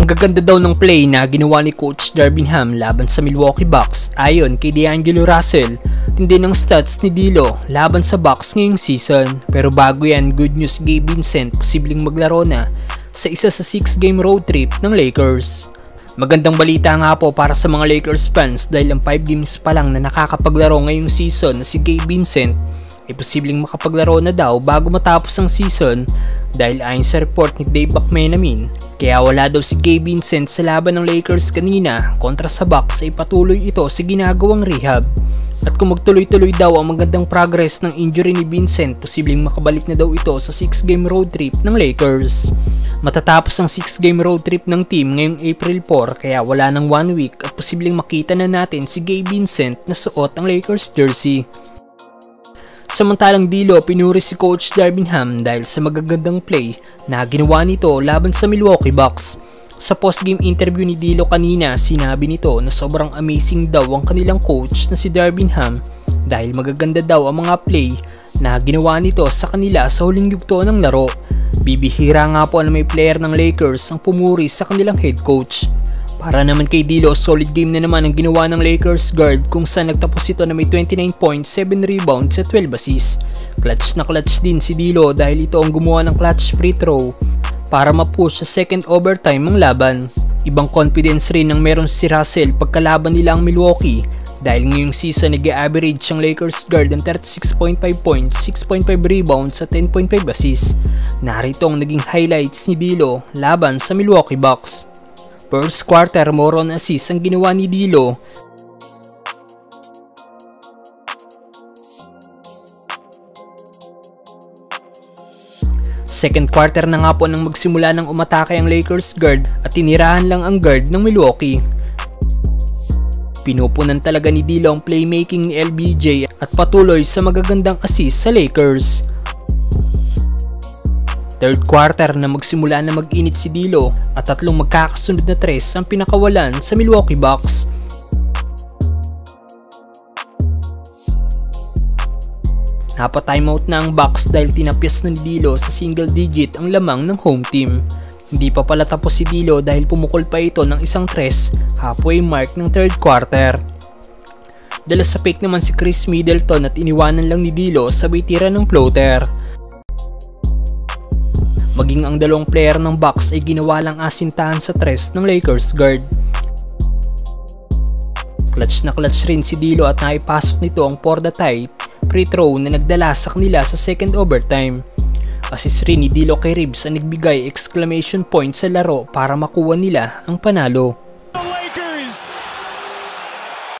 Ang gaganda daw ng play na ginawa ni Coach Darvin Ham laban sa Milwaukee Bucks ayon kay D'Angelo Russell. Tindi ng stats ni D'Lo laban sa Bucks ngayong season. Pero bago yan, good news, Gabe Vincent posibleng maglaro na sa isa sa 6-game road trip ng Lakers. Magandang balita nga po para sa mga Lakers fans dahil ang 5 games pa lang na nakakapaglaro ngayong season na si Gabe Vincent ay posibleng makapaglaro na daw bago matapos ang season dahil ayon sa report ni Dave McMenamin. Kaya wala daw si Gabe Vincent sa laban ng Lakers kanina kontra sa Bucks ay patuloy ito sa ginagawang rehab. At kung magtuloy-tuloy daw ang magandang progress ng injury ni Vincent, posibleng makabalik na daw ito sa 6-game road trip ng Lakers. Matatapos ang 6-game road trip ng team ngayong April 4 kaya wala nang 1 week at posibleng makita na natin si Gabe Vincent na suot ang Lakers jersey. Samantalang D'Lo, pinuri si Coach Darvin Ham dahil sa magagandang play na ginawa nito laban sa Milwaukee Bucks. Sa post-game interview ni D'Lo kanina, sinabi nito na sobrang amazing daw ang kanilang coach na si Darvin Ham dahil magaganda daw ang mga play na ginawa nito sa kanila sa huling yugto ng laro. Bibihira nga po na may player ng Lakers ang pumuri sa kanilang head coach. Para naman kay D'Lo, solid game na naman ang ginawa ng Lakers guard kung saan nagtapos ito na may 29 points, 7 rebounds at 12 assists. Clutch na clutch din si D'Lo dahil ito ang gumawa ng clutch free throw para ma-push sa second overtime ang laban. Ibang confidence rin ang meron si Russell pagkalaban nila ang Milwaukee dahil ngayong season nag-average ang Lakers guard ng 36.5 points, 6.5 rebounds at 10.5 assists. Narito ang naging highlights ni D'Lo laban sa Milwaukee Bucks. First quarter, more on assist ang ginawa ni D'Lo. Second quarter na nga po nang magsimula ng umatake ang Lakers guard at tinirahan lang ang guard ng Milwaukee. Pinupunan talaga ni D'Lo ang playmaking ni LBJ at patuloy sa magagandang assist sa Lakers. Third quarter na magsimula na mag-init si D'Lo at tatlong magkakasunod na tres ang pinakawalan sa Milwaukee Bucks. Napa-timeout na ang Bucks dahil tinapyas na ni D'Lo sa single digit ang lamang ng home team. Hindi pa pala tapos si D'Lo dahil pumukol pa ito ng isang tres halfway mark ng third quarter. Dala sa pick naman si Chris Middleton at iniwanan lang ni D'Lo sabay tira ng floater. Maging ang dalawang player ng Bucks ay ginawa lang asintahan sa tres ng Lakers guard. Clutch na clutch rin si D'Lo at naipasok nito ang for the tie free throw na nagdala sa kanila sa second overtime. Assist rin ni D'Lo kay Reeves ang nagbigay exclamation point sa laro para makuha nila ang panalo. The Lakers